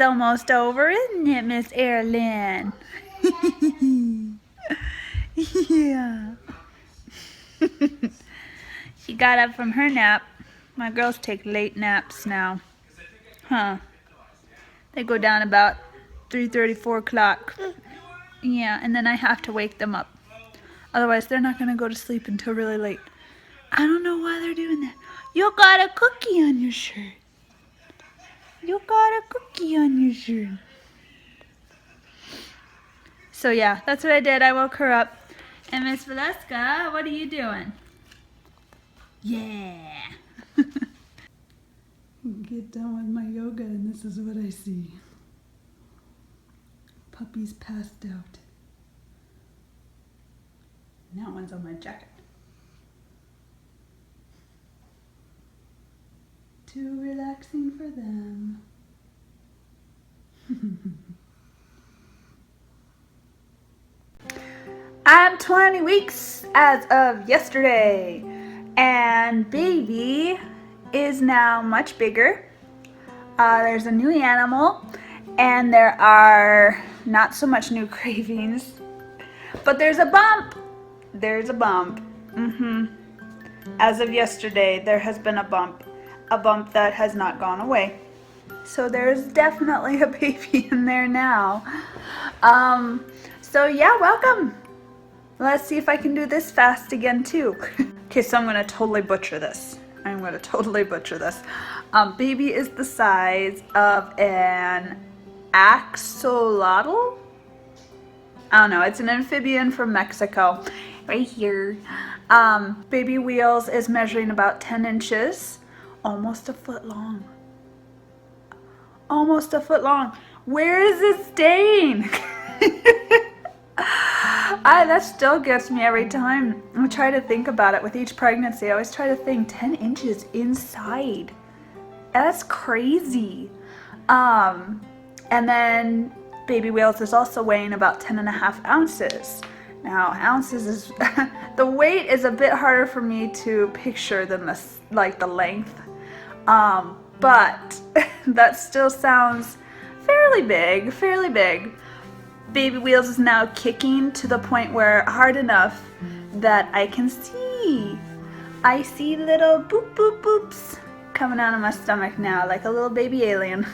almost over, isn't it, Miss Erin? Yeah. She got up from her nap. My girls take late naps now. Huh. They go down about 3:30, 4 o'clock. Yeah, and then I have to wake them up. Otherwise, they're not going to go to sleep until really late. I don't know why they're doing that. You got a cookie on your shirt. You got a cookie on your shirt. So yeah, that's what I did. I woke her up. And Miss Valeska, what are you doing? Yeah. Get done with my yoga and this is what I see. Puppy's passed out. And that one's on my jacket. Too relaxing for them. I'm 20 weeks as of yesterday, and baby is now much bigger. There's a new animal, and there are not so much new cravings, but there's a bump. There's a bump. As of yesterday, there has been a bump that has not gone away. So there's definitely a baby in there now. So yeah, welcome. Let's see if I can do this fast again too. Okay, so I'm gonna totally butcher this. Baby is the size of an axolotl? I don't know, it's an amphibian from Mexico. Right here. Baby Wheels is measuring about 10 inches. Almost a foot long. Almost a foot long. Where is it staying? That still gets me every time. I try to think about it with each pregnancy. I always try to think 10 inches inside. That's crazy. And then Baby Wheels is also weighing about 10.5 ounces. Now, ounces is, the weight is a bit harder for me to picture than this, like the length. But that still sounds fairly big. Baby Wheels is now kicking to the point where hard enough that I can see. I see little boop boop boops coming out of my stomach now, like a little baby alien.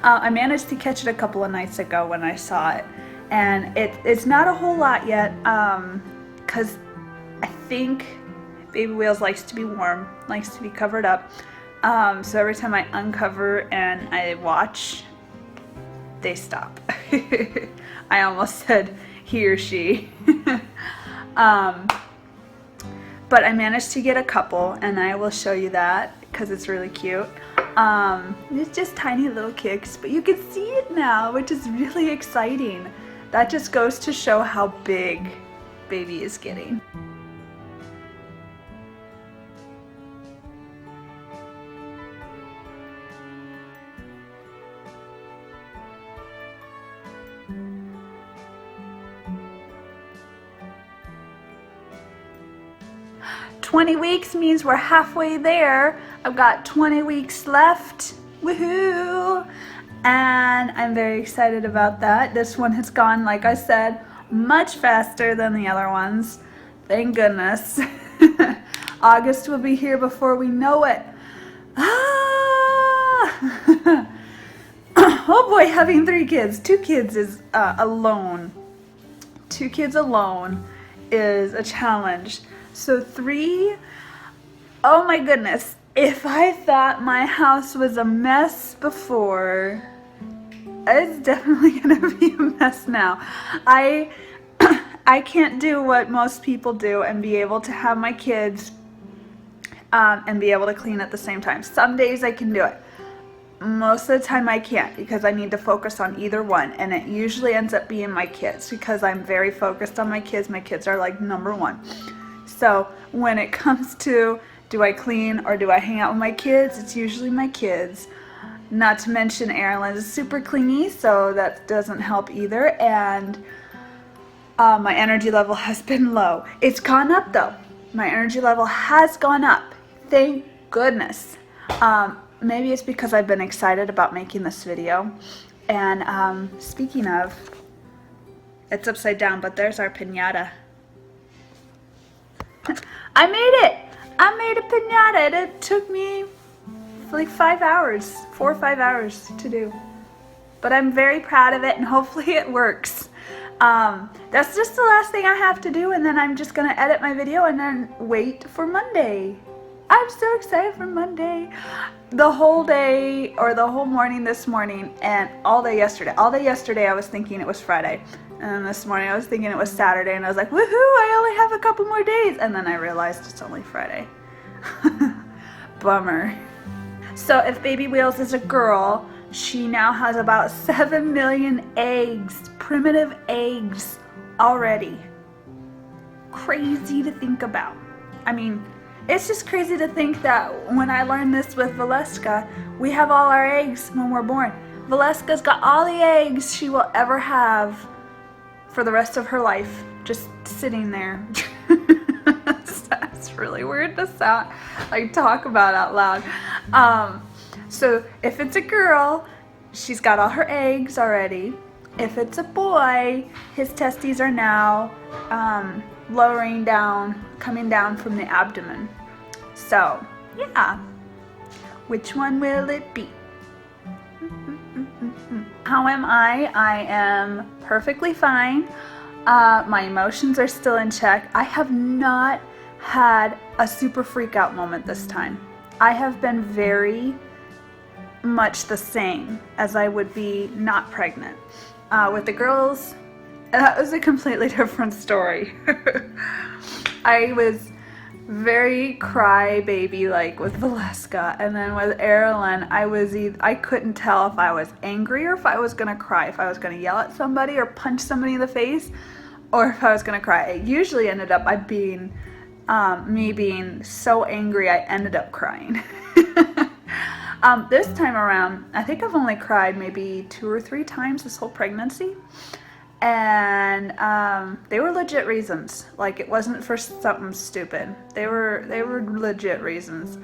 I managed to catch it a couple of nights ago when I saw it. And it's not a whole lot yet, because I think Baby Wheels likes to be warm, likes to be covered up. So every time I uncover and I watch, they stop. I almost said he or she. But I managed to get a couple, and I will show you that because it's really cute. It's just tiny little kicks, but you can see it now, which is really exciting. That just goes to show how big baby is getting. "20 weeks means we're halfway there. I've got 20 weeks left. Woohoo! And I'm very excited about that. This one has gone, like I said, much faster than the other ones. Thank goodness. August will be here before we know it. Ah! Oh boy, having 3 kids. 2 kids is alone. 2 kids alone is a challenge. So 3, oh my goodness. If I thought my house was a mess before, it's definitely gonna be a mess now. I can't do what most people do and be able to have my kids and be able to clean at the same time. Some days I can do it. Most of the time I can't because I need to focus on either one, and it usually ends up being my kids because I'm very focused on my kids. My kids are like number one. So when it comes to do I clean or do I hang out with my kids, it's usually my kids. Not to mention Erin is super clingy, so that doesn't help either. And my energy level has been low. It's gone up though. My energy level has gone up. Thank goodness. maybe it's because I've been excited about making this video. And speaking of, it's upside down, but there's our piñata. I made it! I made a piñata, and it took me like 5 hours, 4 or 5 hours to do. But I'm very proud of it, and hopefully it works. That's just the last thing I have to do, and then I'm just gonna edit my video and then wait for Monday. I'm so excited for Monday. The whole day, or the whole morning this morning, and all day yesterday. All day yesterday I was thinking it was Friday. And then this morning I was thinking it was Saturday, and I was like, woohoo, I only have a couple more days. And then I realized it's only Friday. Bummer. So if Baby Wheels is a girl, she now has about 7 million eggs, primitive eggs already. Crazy to think about. I mean, it's just crazy to think that when I learned this with Valeska, we have all our eggs when we're born. Valeska's got all the eggs she will ever have for the rest of her life, just sitting there. That's really weird to sound, like talk about out loud. So if it's a girl, she's got all her eggs already. If it's a boy, his testes are now lowering down, coming down from the abdomen. So, yeah. Which one will it be? How am I? I am perfectly fine. My emotions are still in check. I have not had a super freak out moment this time. I have been very much the same as I would be not pregnant. With the girls, that was a completely different story. I was very crybaby like with Valeska, and then with Erilyn, I couldn't tell if I was angry or if I was gonna cry, if I was gonna yell at somebody or punch somebody in the face, or if I was gonna cry. It usually ended up me being so angry I ended up crying. This time around, I think I've only cried maybe 2 or 3 times this whole pregnancy. And they were legit reasons. Like, it wasn't for something stupid. They were legit reasons.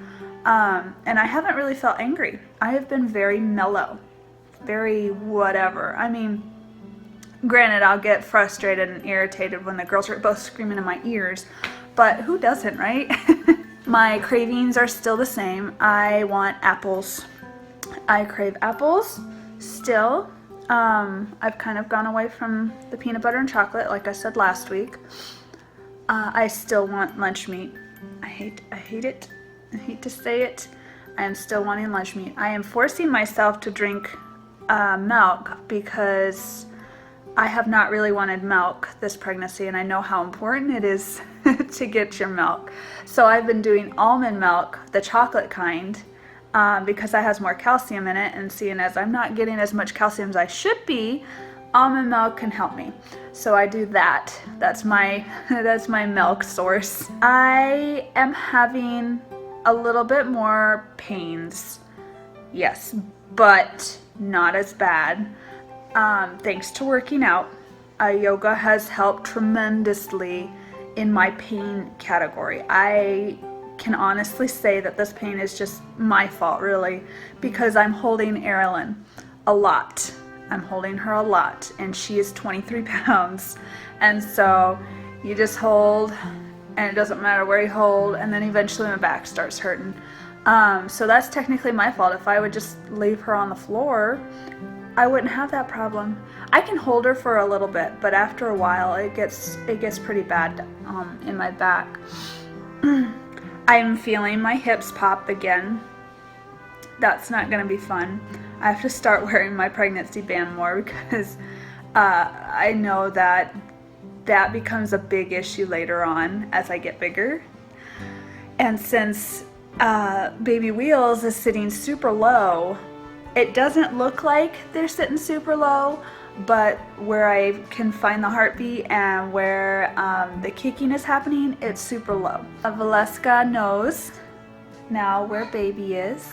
And I haven't really felt angry. I have been very mellow, very whatever. I mean, granted, I'll get frustrated and irritated when the girls are both screaming in my ears, but who doesn't, right? My cravings are still the same. I want apples. I crave apples still. I've kind of gone away from the peanut butter and chocolate, like I said last week. I still want lunch meat. I hate it. I hate to say it. I am still wanting lunch meat. I am forcing myself to drink milk because I have not really wanted milk this pregnancy, and I know how important it is to get your milk. So I've been doing almond milk, the chocolate kind, because that has more calcium in it, and seeing as I'm not getting as much calcium as I should be, almond milk can help me. So I do that. That's my milk source. I am having a little bit more pains, yes, but not as bad. Thanks to working out. Yoga has helped tremendously in my pain category. I can honestly say that this pain is just my fault, really, because I'm holding Erilyn a lot. I'm holding her a lot, and she is 23 pounds. And so you just hold, and it doesn't matter where you hold, and then eventually my back starts hurting. So that's technically my fault. If I would just leave her on the floor, I wouldn't have that problem. I can hold her for a little bit, but after a while it gets pretty bad in my back. I'm feeling my hips pop again. That's not gonna be fun. I have to start wearing my pregnancy band more because I know that becomes a big issue later on as I get bigger. And since Baby Wheels is sitting super low, it doesn't look like they're sitting super low, but where I can find the heartbeat and where the kicking is happening, it's super low. Valeska knows now where baby is,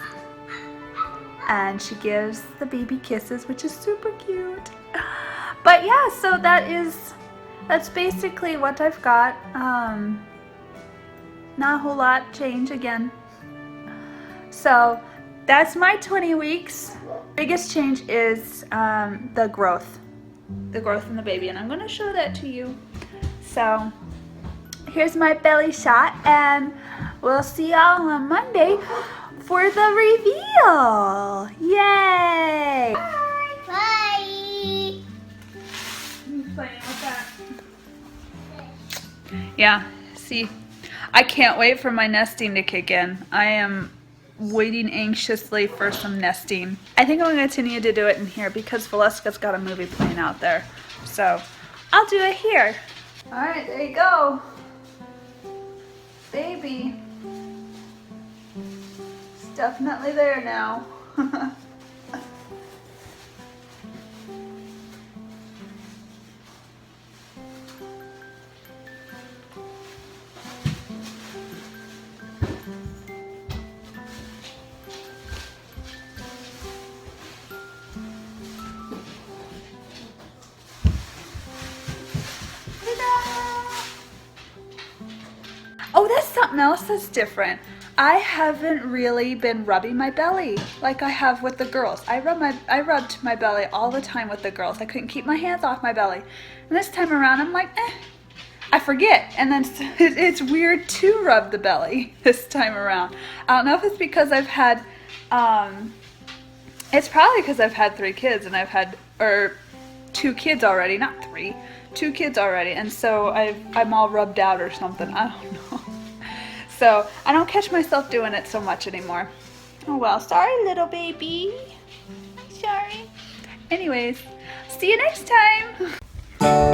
and she gives the baby kisses, which is super cute. But yeah, so that's basically what I've got. Not a whole lot change again. So that's my 20 weeks. Biggest change is the growth in the baby, and I'm gonna show that to you. So here's my belly shot, and we'll see y'all on Monday for the reveal. Yay! Bye. Playing with that. Yeah, see, I can't wait for my nesting to kick in. I am waiting anxiously for some nesting. I think I'm going to continue to do it in here because Valeska's got a movie playing out there. So I'll do it here. All right, there you go. Baby. It's definitely there now. Oh, that's something else that's different. I haven't really been rubbing my belly like I have with the girls. I rubbed my belly all the time with the girls. I couldn't keep my hands off my belly. And this time around, I'm like, I forget. And then it's weird to rub the belly this time around. I don't know if it's because I've had, it's probably because I've had 3 kids and I've had, or 2 kids already, not 3. 2 kids already, and so I'm all rubbed out or something. I don't know. So I don't catch myself doing it so much anymore. Oh well, sorry little baby. Sorry. Anyways, see you next time.